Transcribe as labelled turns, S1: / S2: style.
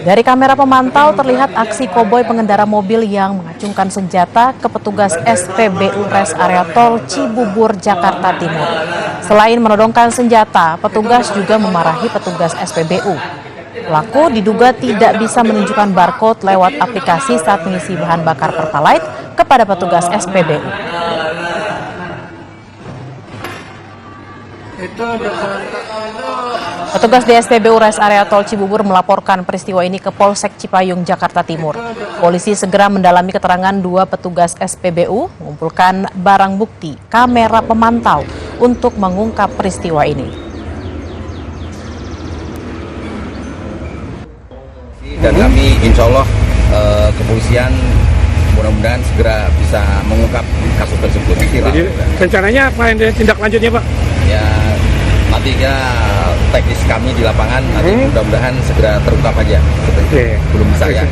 S1: Dari kamera pemantau terlihat aksi koboi pengendara mobil yang mengacungkan senjata ke petugas SPBU Res Area Tol Cibubur, Jakarta Timur. Selain menodongkan senjata, petugas juga memarahi petugas SPBU. Pelaku diduga tidak bisa menunjukkan barcode lewat aplikasi saat mengisi bahan bakar Pertalite kepada petugas SPBU. Petugas di SPBU Res Area Tol Cibubur melaporkan peristiwa ini ke Polsek Cipayung, Jakarta Timur. Polisi segera mendalami keterangan dua petugas SPBU, mengumpulkan barang bukti kamera pemantau untuk mengungkap peristiwa ini.
S2: Dan kami insya Allah kepolisian mudah-mudahan segera bisa mengungkap kasus tersebut.
S3: Jadi rencananya apa yang tindak lanjutnya, Pak?
S2: Ya nanti teknis kami di lapangan nanti mudah-mudahan segera terungkap aja. Belum bisa ya.